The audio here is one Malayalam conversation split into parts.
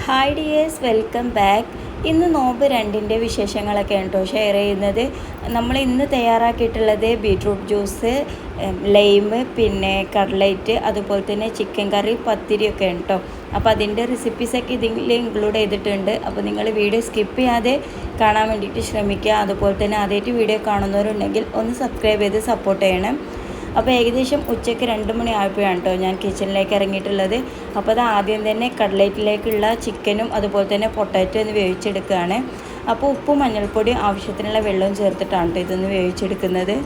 Hi dears, welcome back. ഇന്ന് നോമ്പ് രണ്ടിൻ്റെ വിശേഷങ്ങളൊക്കെയാണ് കേട്ടോ ഷെയർ ചെയ്യുന്നത്. നമ്മൾ ഇന്ന് തയ്യാറാക്കിയിട്ടുള്ളത് ബീട്രൂട്ട് ജ്യൂസ്, ലൈം, പിന്നെ കട്ട്ലൈറ്റ്, അതുപോലെ തന്നെ ചിക്കൻ കറി, പത്തിരിയൊക്കെ ഉണ്ട് കേട്ടോ. അപ്പോൾ അതിൻ്റെ റെസിപ്പീസൊക്കെ ഇതിൽ ഇൻക്ലൂഡ് ചെയ്തിട്ടുണ്ട്. അപ്പോൾ നിങ്ങൾ വീഡിയോ സ്കിപ്പ് ചെയ്യാതെ കാണാൻ വേണ്ടിയിട്ട് ശ്രമിക്കുക. അതുപോലെ തന്നെ ആദ്യമായിട്ട് വീഡിയോ കാണുന്നവരുണ്ടെങ്കിൽ ഒന്ന് സബ്സ്ക്രൈബ് ചെയ്ത് സപ്പോർട്ട് ചെയ്യണം. അപ്പോൾ ഏകദേശം ഉച്ചയ്ക്ക് 2 മണി ആയപ്പോഴാണ് കേട്ടോ ഞാൻ കിച്ചണിലേക്ക് ഇറങ്ങിയിട്ടുള്ളത്. അപ്പോൾ അത് ആദ്യം തന്നെ കട്ട്ലൈറ്റിലേക്കുള്ള ചിക്കനും അതുപോലെ തന്നെ പൊട്ടാറ്റോ ഒന്ന് വേവിച്ചെടുക്കുകയാണ്. അപ്പോൾ ഉപ്പും മഞ്ഞൾപ്പൊടിയും ആവശ്യത്തിനുള്ള വെള്ളവും ചേർത്തിട്ടാണ് കേട്ടോ ഇതൊന്ന് വേവിച്ചെടുക്കുന്നത്.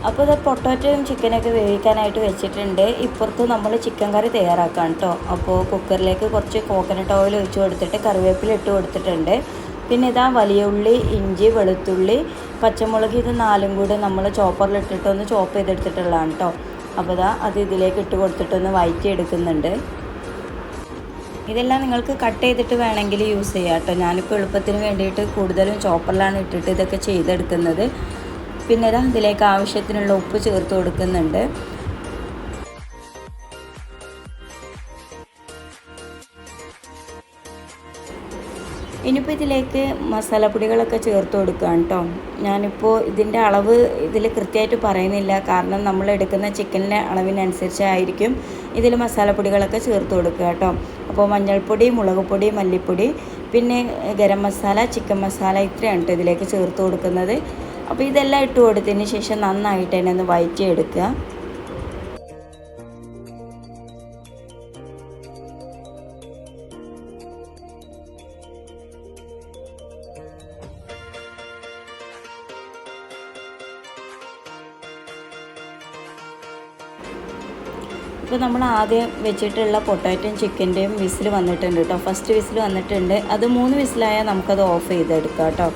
അപ്പോൾ ഇത് പൊട്ടാറ്റോയും ചിക്കനൊക്കെ വേവിക്കാനായിട്ട് വെച്ചിട്ടുണ്ട്. ഇപ്പുറത്ത് നമ്മൾ ചിക്കൻ കറി തയ്യാറാക്കാം കേട്ടോ. അപ്പോൾ കുക്കറിലേക്ക് കുറച്ച് കോക്കനട്ട് ഓയിൽ ഒഴിച്ച് കൊടുത്തിട്ട് കറിവേപ്പില ഇട്ട് കൊടുത്തിട്ടുണ്ട്. പിന്നെ ഇതാ വലിയ ഉള്ളി, ഇഞ്ചി, വെളുത്തുള്ളി, പച്ചമുളക്, ഇത് 4ഉം കൂടെ നമ്മൾ ചോപ്പറിലിട്ടിട്ട് ഒന്ന് ചോപ്പ് ചെയ്തെടുത്തിട്ടുള്ളതാണ് കേട്ടോ. അപ്പോൾ ഇതാ അത് ഇതിലേക്ക് ഇട്ട് കൊടുത്തിട്ടൊന്ന് വഴറ്റി എടുക്കുന്നുണ്ട്. ഇതെല്ലാം നിങ്ങൾക്ക് കട്ട് ചെയ്തിട്ട് വേണമെങ്കിൽ യൂസ് ചെയ്യാം കേട്ടോ. ഞാനിപ്പോൾ എളുപ്പത്തിന് വേണ്ടിയിട്ട് കൂടുതലും ചോപ്പറിലാണ് ഇട്ടിട്ട് ഇതൊക്കെ ചെയ്തെടുക്കുന്നത്. പിന്നെ ഇതിലേക്ക് ആവശ്യത്തിനുള്ള ഉപ്പ് ചേർത്ത് കൊടുക്കുന്നുണ്ട്. ഇനിയിപ്പോൾ ഇതിലേക്ക് മസാലപ്പൊടികളൊക്കെ ചേർത്ത് കൊടുക്കുകയാണ് കേട്ടോ. ഞാനിപ്പോൾ ഇതിൻ്റെ അളവ് ഇതിൽ കൃത്യമായിട്ട് പറയുന്നില്ല, കാരണം നമ്മൾ എടുക്കുന്ന ചിക്കനിൻ്റെ അളവിനനുസരിച്ചായിരിക്കും ഇതിൽ മസാലപ്പൊടികളൊക്കെ ചേർത്ത് കൊടുക്കുക കേട്ടോ. അപ്പോൾ മഞ്ഞൾപ്പൊടി, മുളക് പൊടി, മല്ലിപ്പൊടി, പിന്നെ ഗരം മസാല, ചിക്കൻ മസാല, ഇത്രയാണ് കേട്ടോ ഇതിലേക്ക് ചേർത്ത് കൊടുക്കുന്നത്. അപ്പോൾ ഇതെല്ലാം ഇട്ട് കൊടുത്തതിന് ശേഷം നന്നായിട്ട് തന്നെ ഒന്ന് വഴറ്റിയെടുക്കുക. ഇപ്പോൾ നമ്മൾ ആദ്യം വെച്ചിട്ടുള്ള പൊട്ടാറ്റോയും ചിക്കൻ്റെയും വിസിൽ വന്നിട്ടുണ്ട് കേട്ടോ. ഫസ്റ്റ് വിസിൽ വന്നിട്ടുണ്ട്. അത് 3 വിസിലായാൽ നമുക്കത് ഓഫ് ചെയ്തെടുക്കാം കേട്ടോ.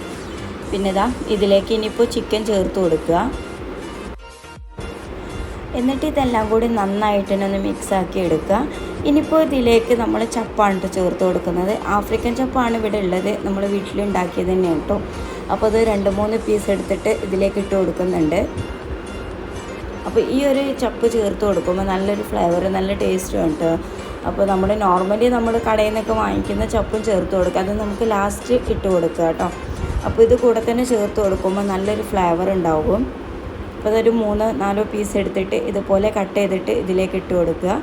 പിന്നെ ഇതിലേക്ക് ഇനിയിപ്പോൾ ചിക്കൻ ചേർത്ത് കൊടുക്കുക. എന്നിട്ട് ഇതെല്ലാം കൂടി നന്നായിട്ട് തന്നെ ഒന്ന് മിക്സാക്കി എടുക്കുക. ഇനിയിപ്പോൾ ഇതിലേക്ക് നമ്മൾ ചപ്പാണ് ചേർത്ത് കൊടുക്കുന്നത്. ആഫ്രിക്കൻ ചപ്പാണ് ഇവിടെ ഉള്ളത്, നമ്മൾ വീട്ടിലുണ്ടാക്കിയത് തന്നെയാണ് കേട്ടോ. അപ്പോൾ അത് 2-3 പീസ് എടുത്തിട്ട് ഇതിലേക്ക് ഇട്ട് കൊടുക്കുന്നുണ്ട്. അപ്പോൾ ഈ ഒരു ചപ്പ് ചേർത്ത് കൊടുക്കുമ്പോൾ നല്ലൊരു ഫ്ലേവർ, നല്ല ടേസ്റ്റും ഉണ്ട്. അപ്പോൾ നമ്മൾ നോർമലി നമ്മൾ കടയിൽ നിന്നൊക്കെ വാങ്ങിക്കുന്ന ചപ്പും ചേർത്ത് കൊടുക്കുക. അത് നമുക്ക് ലാസ്റ്റ് ഇട്ട് കൊടുക്കുക കേട്ടോ. അപ്പോൾ ഇത് കൂടെ തന്നെ ചേർത്ത് കൊടുക്കുമ്പോൾ നല്ലൊരു ഫ്ലേവർ ഉണ്ടാവും. അപ്പോൾ അതൊരു 3-4 പീസ് എടുത്തിട്ട് ഇതുപോലെ കട്ട് ചെയ്തിട്ട് ഇതിലേക്ക് ഇട്ട് കൊടുക്കുക.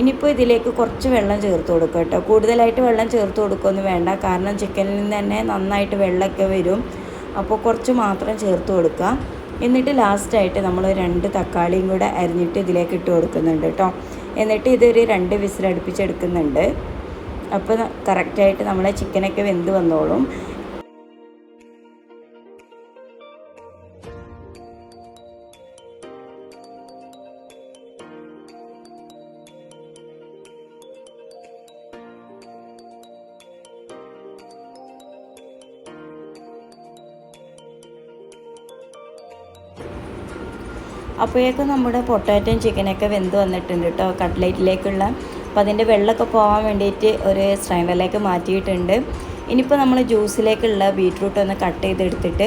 ഇനിയിപ്പോൾ ഇതിലേക്ക് കുറച്ച് വെള്ളം ചേർത്ത് കൊടുക്കുക കേട്ടോ. കൂടുതലായിട്ട് വെള്ളം ചേർത്ത് കൊടുക്കുകയൊന്നും വേണ്ട, കാരണം ചിക്കനിൽ നിന്ന് തന്നെ നന്നായിട്ട് വെള്ളമൊക്കെ വരും. അപ്പോൾ കുറച്ച് മാത്രം ചേർത്ത് കൊടുക്കുക. എന്നിട്ട് ലാസ്റ്റായിട്ട് നമ്മൾ 2 തക്കാളിയും കൂടെ അരിഞ്ഞിട്ട് ഇതിലേക്ക് ഇട്ട് കൊടുക്കുന്നുണ്ട് കേട്ടോ. എന്നിട്ട് ഇതൊരു 2 വിസിൽ അടുപ്പിച്ചെടുക്കുന്നുണ്ട്. അപ്പോൾ കറക്റ്റായിട്ട് നമ്മളെ ചിക്കനൊക്കെ വെന്ത് വന്നോളും. അപ്പോഴേക്കും നമ്മുടെ പൊട്ടാറ്റോയും ചിക്കനൊക്കെ വെന്ത് വന്നിട്ടുണ്ട് കേട്ടോ, കട്ട്ലൈറ്റിലേക്കുള്ള. അപ്പോൾ അതിൻ്റെ വെള്ളമൊക്കെ പോകാൻ വേണ്ടിയിട്ട് ഒരു സ്ട്രെയിനറിലേക്ക് മാറ്റിയിട്ടുണ്ട്. ഇനിയിപ്പോൾ നമ്മൾ ജ്യൂസിലേക്കുള്ള ബീട്രൂട്ട് ഒന്ന് കട്ട് ചെയ്തെടുത്തിട്ട്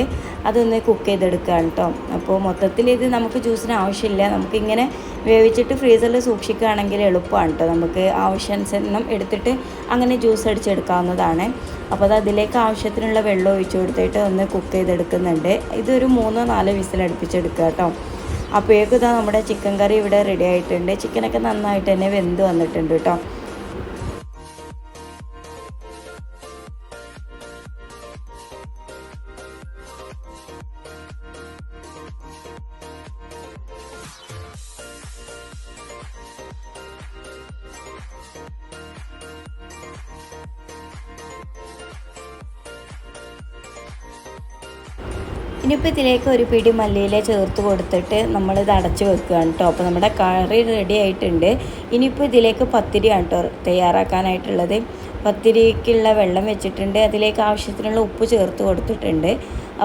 അതൊന്ന് കുക്ക് ചെയ്തെടുക്കുകയാണ് കേട്ടോ. അപ്പോൾ മൊത്തത്തിൽ ഇത് നമുക്ക് ജ്യൂസിന് ആവശ്യമില്ല, നമുക്കിങ്ങനെ വേവിച്ചിട്ട് ഫ്രീസറിൽ സൂക്ഷിക്കുകയാണെങ്കിൽ എളുപ്പമാണ് കേട്ടോ. നമുക്ക് ആവശ്യാനുസരണം എടുത്തിട്ട് അങ്ങനെ ജ്യൂസ് അടിച്ചെടുക്കാവുന്നതാണ്. അപ്പോൾ അത് അതിലേക്ക് ആവശ്യത്തിനുള്ള വെള്ളം ഒഴിച്ച് കൊടുത്തിട്ട് ഒന്ന് കുക്ക് ചെയ്തെടുക്കുന്നുണ്ട്. ഇതൊരു 3-4 വിസിൽ അടുപ്പിച്ചെടുക്കുക കേട്ടോ. അപ്പോഴേക്കും നമ്മുടെ ചിക്കൻ കറി ഇവിടെ റെഡി ആയിട്ടുണ്ട്. ചിക്കനൊക്കെ നന്നായിട്ട് തന്നെ വെന്ത് വന്നിട്ടുണ്ട് കേട്ടോ. ഇനിയിപ്പോൾ ഇതിലേക്ക് ഒരു പിടി മല്ലിയില ചേർത്ത് കൊടുത്തിട്ട് നമ്മളിത് അടച്ച് വെക്കുകയാണ് കേട്ടോ. അപ്പോൾ നമ്മുടെ കറി റെഡി ആയിട്ടുണ്ട്. ഇനിയിപ്പോൾ ഇതിലേക്ക് പത്തിരിയാണ് കേട്ടോ തയ്യാറാക്കാനായിട്ടുള്ളത്. പത്തിരിക്കുള്ള വെള്ളം വെച്ചിട്ടുണ്ട്. അതിലേക്ക് ആവശ്യത്തിനുള്ള ഉപ്പ് ചേർത്ത് കൊടുത്തിട്ടുണ്ട്.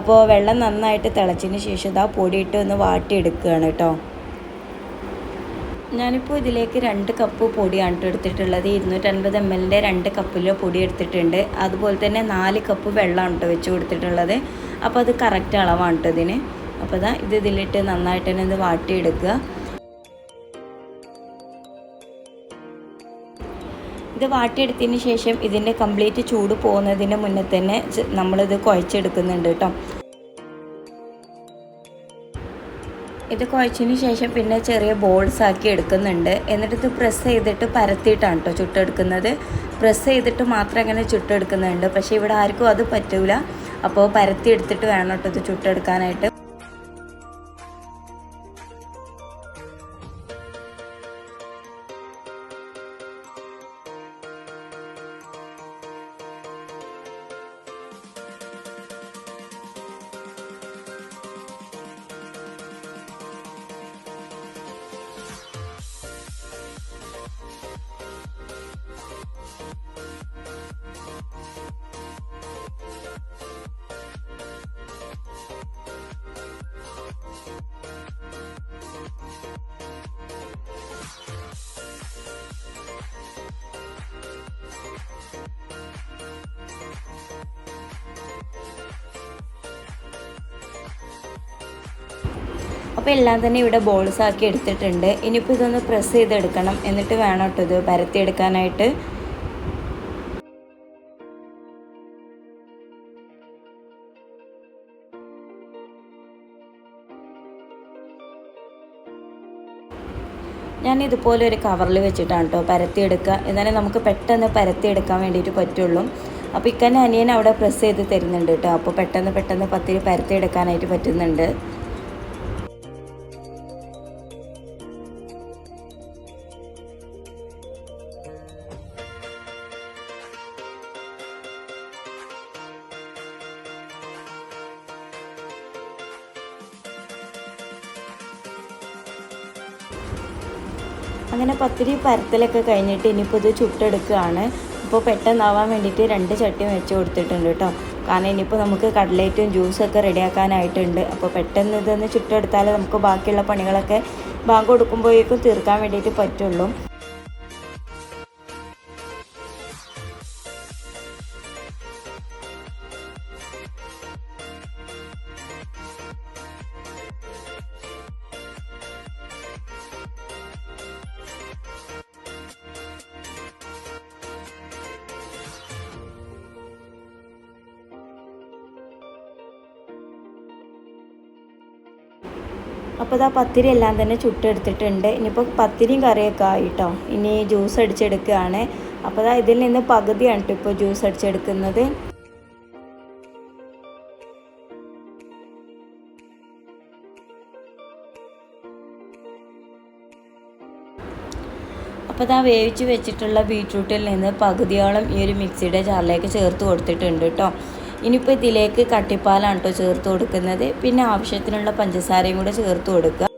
അപ്പോൾ വെള്ളം നന്നായിട്ട് തിളച്ചതിന് ശേഷം പൊടിയിട്ട് ഒന്ന് വാട്ടിയെടുക്കുകയാണ് കേട്ടോ. ഞാനിപ്പോൾ ഇതിലേക്ക് 2 കപ്പ് പൊടിയാണ് ട്ടോ എടുത്തിട്ടുള്ളത്. 250 ml 2 കപ്പിലോ പൊടി എടുത്തിട്ടുണ്ട്. അതുപോലെ തന്നെ 4 കപ്പ് വെള്ളമാണ് ട്ടോ വെച്ച് കൊടുത്തിട്ടുള്ളത്. അപ്പോൾ അത് കറക്റ്റ് അളവാണ് ട്ടോ ഇതിന്. അപ്പോൾ ഇത് ഇതിലിട്ട് നന്നായിട്ട് തന്നെ ഇത് വാട്ടിയെടുക്കുക. ഇത് വാട്ടിയെടുത്തതിന് ശേഷം ഇതിൻ്റെ കംപ്ലീറ്റ് ചൂട് പോകുന്നതിന് മുന്നേ തന്നെ നമ്മളിത് കുഴച്ചെടുക്കുന്നുണ്ട് കേട്ടോ. ഇത് കുഴച്ചതിന് ശേഷം പിന്നെ ചെറിയ ബോൾസ് ആക്കി എടുക്കുന്നുണ്ട്. എന്നിട്ട് ഇത് പ്രസ് ചെയ്തിട്ട് പരത്തിയിട്ടാണ് കേട്ടോ ചുട്ടെടുക്കുന്നത്. പ്രസ് ചെയ്തിട്ട് മാത്രം അങ്ങനെ ചുട്ടെടുക്കുന്നുണ്ട്. പക്ഷേ ഇവിടെ ആർക്കും അത് പറ്റില്ല. അപ്പോൾ പരത്തി എടുത്തിട്ട് വേണം കേട്ടോ ഇത് ചുട്ടെടുക്കാനായിട്ട്. അപ്പോൾ എല്ലാം തന്നെ ഇവിടെ ബോൾസ് ആക്കി എടുത്തിട്ടുണ്ട്. ഇനിയിപ്പോൾ ഇതൊന്ന് പ്രസ് ചെയ്തെടുക്കണം. എന്നിട്ട് വേണം കേട്ടോ ഇത് പരത്തിയെടുക്കാനായിട്ട്. ഞാൻ ഇതുപോലെ ഒരു കവറിൽ വെച്ചിട്ടാണ് കേട്ടോ പരത്തിയെടുക്കുക. എന്നാലേ നമുക്ക് പെട്ടെന്ന് പരത്തിയെടുക്കാൻ വേണ്ടിയിട്ട് പറ്റുള്ളൂ. അപ്പോൾ ഇക്കന്നെ അനിയൻ അവിടെ പ്രസ് ചെയ്ത് തരുന്നുണ്ട് കേട്ടോ. അപ്പോൾ പെട്ടെന്ന് പത്തിരി പരത്തിയെടുക്കാനായിട്ട് പറ്റുന്നുണ്ട്. അങ്ങനെ പത്തിരി പരത്തലൊക്കെ കഴിഞ്ഞിട്ട് ഇനിയിപ്പോൾ ഇത് ചുട്ടെടുക്കുകയാണ്. ഇപ്പോൾ പെട്ടെന്നാവാൻ വേണ്ടിയിട്ട് 2 ചട്ടിയും വെച്ച് കൊടുത്തിട്ടുണ്ട് കേട്ടോ. കാരണം ഇനിയിപ്പോൾ നമുക്ക് കട്ലേറ്റും ജ്യൂസൊക്കെ റെഡിയാക്കാനായിട്ടുണ്ട്. അപ്പോൾ പെട്ടെന്ന് ഇതൊന്ന് ചുട്ടെടുത്താലേ നമുക്ക് ബാക്കിയുള്ള പണികളൊക്കെ ബാങ്ക് കൊടുക്കുമ്പോഴേക്കും തീർക്കാൻ വേണ്ടിയിട്ട് പറ്റുള്ളൂ. അപ്പോൾ ഇതാ പത്തിരി എല്ലാം തന്നെ ചുട്ടെടുത്തിട്ടുണ്ട്. ഇനിയിപ്പോൾ പത്തിരിയും കറിയൊക്കെ ആയിട്ടോ. ഇനി ജ്യൂസ് അടിച്ചെടുക്കുകയാണ്. അപ്പോൾ ഇതാ ഇതിൽ നിന്ന് പകുതിയാണ് കേട്ടോ ഇപ്പോൾ ജ്യൂസ് അടിച്ചെടുക്കുന്നത്. അപ്പോൾ ഇതാ വേവിച്ച് വെച്ചിട്ടുള്ള ബീട്രൂട്ടിൽ നിന്ന് പകുതിയോളം ഈ ഒരു മിക്സിയുടെ ജാറിലേക്ക് ചേർത്ത് കൊടുത്തിട്ടുണ്ട് കേട്ടോ. ഇനിയിപ്പോൾ ഇതിലേക്ക് കട്ടിപ്പാലാണ് കേട്ടോ ചേർത്ത് കൊടുക്കുന്നത്. പിന്നെ ആവശ്യത്തിനുള്ള പഞ്ചസാരയും കൂടെ ചേർത്ത് കൊടുക്കുക.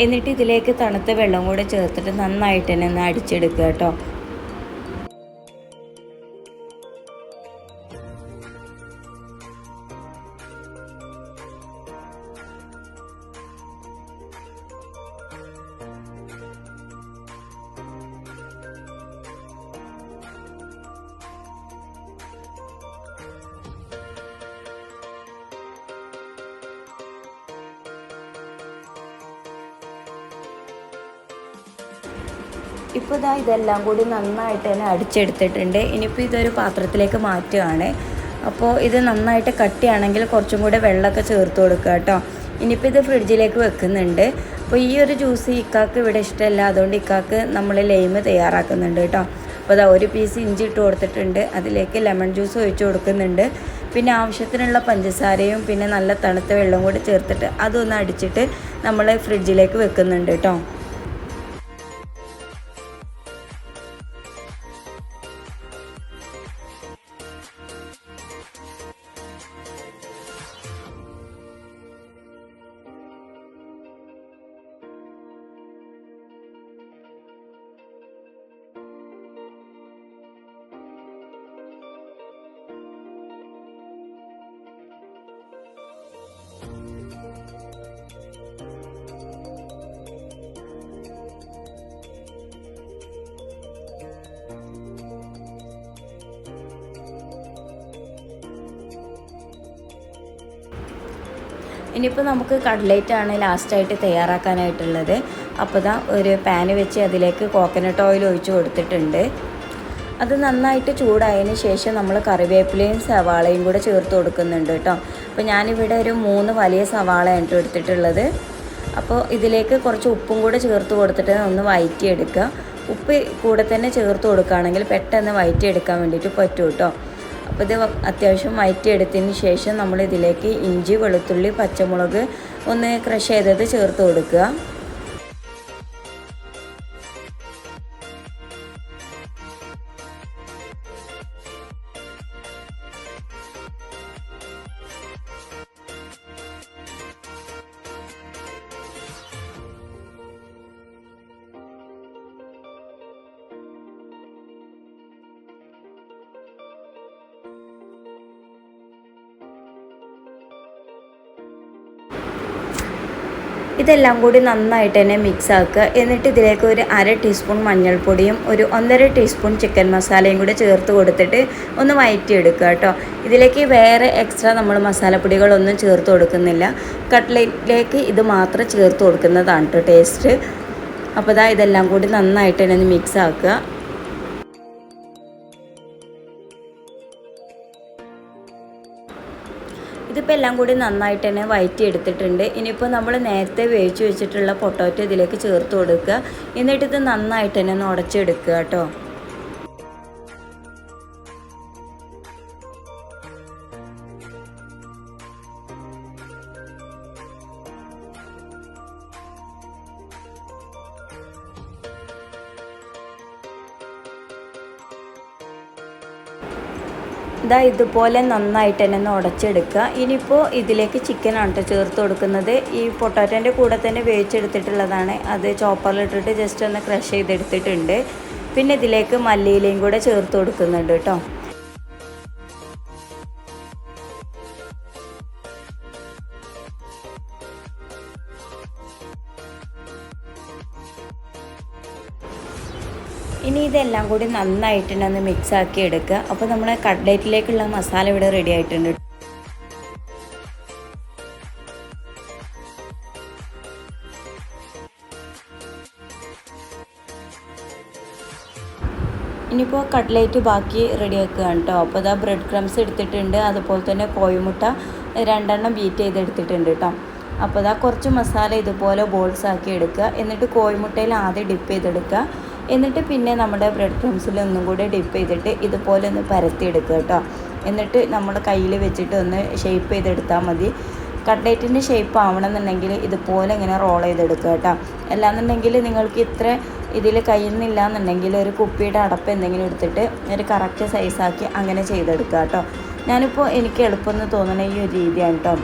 എന്നിട്ട് ഇതിലേക്ക് തണുത്ത വെള്ളം കൂടെ ചേർത്തിട്ട് നന്നായിട്ട് തന്നെ ഒന്ന് അടിച്ചെടുക്കുക കേട്ടോ. ഇപ്പോൾ ഇതെല്ലാം കൂടി നന്നായിട്ട് തന്നെ അടിച്ചെടുത്തിട്ടുണ്ട്. ഇനിയിപ്പോൾ ഇതൊരു പാത്രത്തിലേക്ക് മാറ്റുകയാണ്. അപ്പോൾ ഇത് നന്നായിട്ട് കട്ടിയാണെങ്കിൽ കുറച്ചും കൂടെ വെള്ളമൊക്കെ ചേർത്ത് കൊടുക്കുക കേട്ടോ. ഇനിയിപ്പോൾ ഇത് ഫ്രിഡ്ജിലേക്ക് വെക്കുന്നുണ്ട്. അപ്പോൾ ഈ ഒരു ജ്യൂസ് ഇക്കാക്ക് ഇവിടെ ഇഷ്ടമല്ല. അതുകൊണ്ട് ഇക്കാക്ക് നമ്മൾ ലൈമ് തയ്യാറാക്കുന്നുണ്ട് കേട്ടോ. അപ്പോൾ ഒരു പീസ് ഇഞ്ചി ഇട്ട് കൊടുത്തിട്ടുണ്ട്. അതിലേക്ക് ലെമൺ ജ്യൂസ് ഒഴിച്ച് കൊടുക്കുന്നുണ്ട്. പിന്നെ ആവശ്യത്തിനുള്ള പഞ്ചസാരയും പിന്നെ നല്ല തണുത്ത വെള്ളം കൂടി ചേർത്തിട്ട് അതൊന്ന് അടിച്ചിട്ട് നമ്മൾ ഫ്രിഡ്ജിലേക്ക് വെക്കുന്നുണ്ട് കേട്ടോ. ഇനിയിപ്പോൾ നമുക്ക് കട്ട്ലേറ്റാണ് ലാസ്റ്റായിട്ട് തയ്യാറാക്കാനായിട്ടുള്ളത്. അപ്പോൾ ദാ ഒരു പാന് വെച്ച് അതിലേക്ക് കോക്കനട്ട് ഓയിൽ ഒഴിച്ച് കൊടുത്തിട്ടുണ്ട്. അത് നന്നായിട്ട് ചൂടായതിന് ശേഷം നമ്മൾ കറിവേപ്പിലയും സവാളയും കൂടെ ചേർത്ത് കൊടുക്കുന്നുണ്ട് കേട്ടോ. അപ്പോൾ ഞാനിവിടെ ഒരു 3 വലിയ സവാളയാണ് എടുത്തിട്ടുള്ളത്. അപ്പോൾ ഇതിലേക്ക് കുറച്ച് ഉപ്പും കൂടെ ചേർത്ത് കൊടുത്തിട്ട് ഒന്ന് വഴറ്റിയെടുക്കുക. ഉപ്പ് കൂടെ തന്നെ ചേർത്ത് കൊടുക്കുകയാണെങ്കിൽ പെട്ടെന്ന് വഴറ്റിയെടുക്കാൻ വേണ്ടിയിട്ട് പറ്റും കേട്ടോ. അപ്പോൾ ഇത് അത്യാവശ്യം വഴറ്റിയെടുത്തതിന് ശേഷം നമ്മൾ ഇതിലേക്ക് ഇഞ്ചി, വെളുത്തുള്ളി, പച്ചമുളക് ഒന്ന് ക്രഷ് ചെയ്തത് ചേർത്ത് കൊടുക്കുക. ഇതെല്ലാം കൂടി നന്നായിട്ട് തന്നെ മിക്സ് ആക്കുക. എന്നിട്ട് ഇതിലേക്ക് ഒരു 1/2 ടീസ്പൂൺ മഞ്ഞൾപ്പൊടിയും ഒരു 1.5 ടീസ്പൂൺ ചിക്കൻ മസാലയും കൂടി ചേർത്ത് കൊടുത്തിട്ട് ഒന്ന് വഴറ്റിയെടുക്കുക കേട്ടോ. ഇതിലേക്ക് വേറെ എക്സ്ട്രാ നമ്മൾ മസാലപ്പൊടികളൊന്നും ചേർത്ത് കൊടുക്കുന്നില്ല. കട്ട്ലേറ്റിലേക്ക് ഇത് മാത്രം ചേർത്ത് കൊടുക്കുന്നതാണ് കേട്ടോ ടേസ്റ്റ്. അപ്പോൾ ഇതെല്ലാം കൂടി നന്നായിട്ട് തന്നെ ഒന്ന് മിക്സ് ആക്കുക. ഇതിപ്പോൾ എല്ലാം കൂടി നന്നായിട്ട് തന്നെ വഴറ്റിയെടുത്തിട്ടുണ്ട്. ഇനിയിപ്പോൾ നമ്മൾ നേരത്തെ വേവിച്ച് വെച്ചിട്ടുള്ള പൊട്ടാറ്റോ ഇതിലേക്ക് ചേർത്ത് കൊടുക്കുക. എന്നിട്ട് ഇത് നന്നായിട്ട് തന്നെ ഒന്ന് ഉടച്ചെടുക്കുക കേട്ടോ. ഇതുപോലെ നന്നായിട്ട് തന്നെ ഒന്ന് ഉടച്ചെടുക്കുക. ഇനിയിപ്പോൾ ഇതിലേക്ക് ചിക്കനാണ് കേട്ടോ ചേർത്ത് കൊടുക്കുന്നത്. ഈ പൊട്ടാറ്റോൻ്റെ കൂടെ തന്നെ വേവിച്ചെടുത്തിട്ടുള്ളതാണ്. അത് ചോപ്പറിലിട്ടിട്ട് ജസ്റ്റ് ഒന്ന് ക്രഷ് ചെയ്തെടുത്തിട്ടുണ്ട്. പിന്നെ ഇതിലേക്ക് മല്ലിയിലയും കൂടെ ചേർത്ത് കൊടുക്കുന്നുണ്ട് കേട്ടോ. ഇനി ഇതെല്ലാം കൂടി നന്നായിട്ട് ഒന്ന് മിക്സ് ആക്കി എടുക്കുക. അപ്പോൾ നമ്മുടെ കട്ട്ലേറ്റിലേക്കുള്ള മസാല ഇവിടെ റെഡി ആയിട്ടുണ്ട്. ഇനിയിപ്പോൾ കട്ട്ലേറ്റ് ബാക്കി റെഡിയാക്കുകയാണ് കേട്ടോ. അപ്പോൾ ബ്രെഡ് ക്രംസ് എടുത്തിട്ടുണ്ട്. അതുപോലെ തന്നെ കോഴിമുട്ട 2 ബീറ്റ് ചെയ്തെടുത്തിട്ടുണ്ട് കേട്ടോ. അപ്പോൾ കുറച്ച് മസാല ഇതുപോലെ ബോൾസ് ആക്കി എടുക്കുക. എന്നിട്ട് കോഴിമുട്ടയിൽ ആദ്യം ഡിപ്പ് ചെയ്തെടുക്കുക. എന്നിട്ട് പിന്നെ നമ്മുടെ ബ്രെഡ് ക്രംസിൽ ഒന്നും കൂടി ഡിപ്പ് ചെയ്തിട്ട് ഇതുപോലെ ഒന്ന് പരത്തിയെടുക്കുക കേട്ടോ. എന്നിട്ട് നമ്മുടെ കയ്യിൽ വെച്ചിട്ട് ഒന്ന് ഷേപ്പ് ചെയ്തെടുത്താൽ മതി. കട്ട്ലേറ്റിൻ്റെ ഷേപ്പ് ആവണമെന്നുണ്ടെങ്കിൽ ഇതുപോലെ ഇങ്ങനെ റോൾ ചെയ്തെടുക്കുക കേട്ടോ. അല്ലാന്നുണ്ടെങ്കിൽ നിങ്ങൾക്ക് ഇത്ര ഇതിൽ കഴിയുന്നില്ല എന്നുണ്ടെങ്കിൽ ഒരു കുപ്പിയുടെ അടപ്പ് എന്തെങ്കിലും എടുത്തിട്ട് ഒരു കറക്റ്റ് സൈസാക്കി അങ്ങനെ ചെയ്തെടുക്കുക കേട്ടോ. ഞാനിപ്പോൾ എനിക്ക് എളുപ്പമെന്ന് തോന്നുന്ന ഈ ഒരു രീതിയാണ് കേട്ടോ.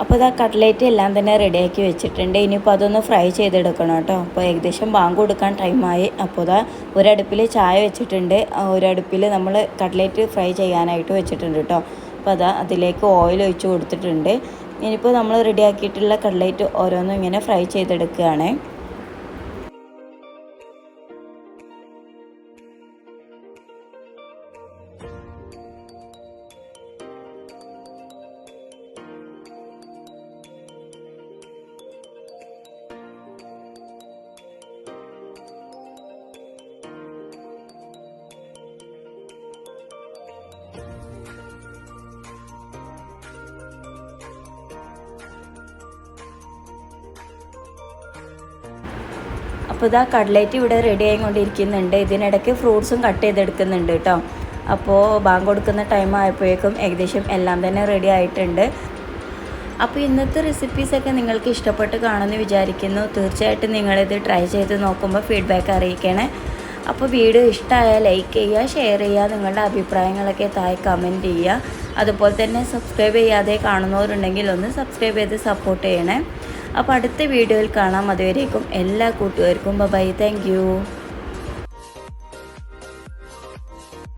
അപ്പോൾ കട്ട്ലേറ്റ് എല്ലാം തന്നെ റെഡിയാക്കി വെച്ചിട്ടുണ്ട്. ഇനിയിപ്പോൾ അതൊന്ന് ഫ്രൈ ചെയ്തെടുക്കണം കേട്ടോ. അപ്പോൾ ഏകദേശം ബാങ്ക് കൊടുക്കാൻ ടൈമായി. അപ്പോൾ ഒരടുപ്പിൽ ചായ വെച്ചിട്ടുണ്ട്, ഒരടുപ്പിൽ നമ്മൾ കട്ട്ലേറ്റ് ഫ്രൈ ചെയ്യാനായിട്ട് വെച്ചിട്ടുണ്ട് കേട്ടോ. അപ്പോൾ അതിലേക്ക് ഓയിൽ ഒഴിച്ച് കൊടുത്തിട്ടുണ്ട്. ഇനിയിപ്പോൾ നമ്മൾ റെഡിയാക്കിയിട്ടുള്ള കട്ട്ലേറ്റ് ഓരോന്നും ഇങ്ങനെ ഫ്രൈ ചെയ്തെടുക്കുകയാണ്. അപ്പോൾ കട്ട്ലേറ്റ് ഇവിടെ റെഡി ആയിക്കൊണ്ടിരിക്കുന്നുണ്ട്. ഇതിനിടയ്ക്ക് ഫ്രൂട്ട്സും കട്ട് ചെയ്തെടുക്കുന്നുണ്ട് കേട്ടോ. അപ്പോൾ ബാങ്ക് കൊടുക്കുന്ന ടൈം ആയപ്പോഴേക്കും ഏകദേശം എല്ലാം തന്നെ റെഡി ആയിട്ടുണ്ട്. അപ്പോൾ ഇന്നത്തെ റെസിപ്പീസൊക്കെ നിങ്ങൾക്ക് ഇഷ്ടപ്പെട്ട് കാണുമെന്ന് വിചാരിക്കുന്നു. തീർച്ചയായിട്ടും നിങ്ങളിത് ട്രൈ ചെയ്ത് നോക്കുമ്പോൾ ഫീഡ്ബാക്ക് അറിയിക്കണേ. അപ്പോൾ വീഡിയോ ഇഷ്ടമായാൽ ലൈക്ക് ചെയ്യുക, ഷെയർ ചെയ്യുക, നിങ്ങളുടെ അഭിപ്രായങ്ങളൊക്കെ താഴെ കമൻറ്റ് ചെയ്യുക. അതുപോലെ തന്നെ സബ്സ്ക്രൈബ് ചെയ്യാതെ കാണുന്നവരുണ്ടെങ്കിൽ ഒന്ന് സബ്സ്ക്രൈബ് ചെയ്ത് സപ്പോർട്ട് ചെയ്യണേ. അപ്പോൾ അടുത്ത വീഡിയോയിൽ കാണാം. അതുവരേക്കും എല്ലാ കൂട്ടുകാർക്കും ബൈ. Thank you.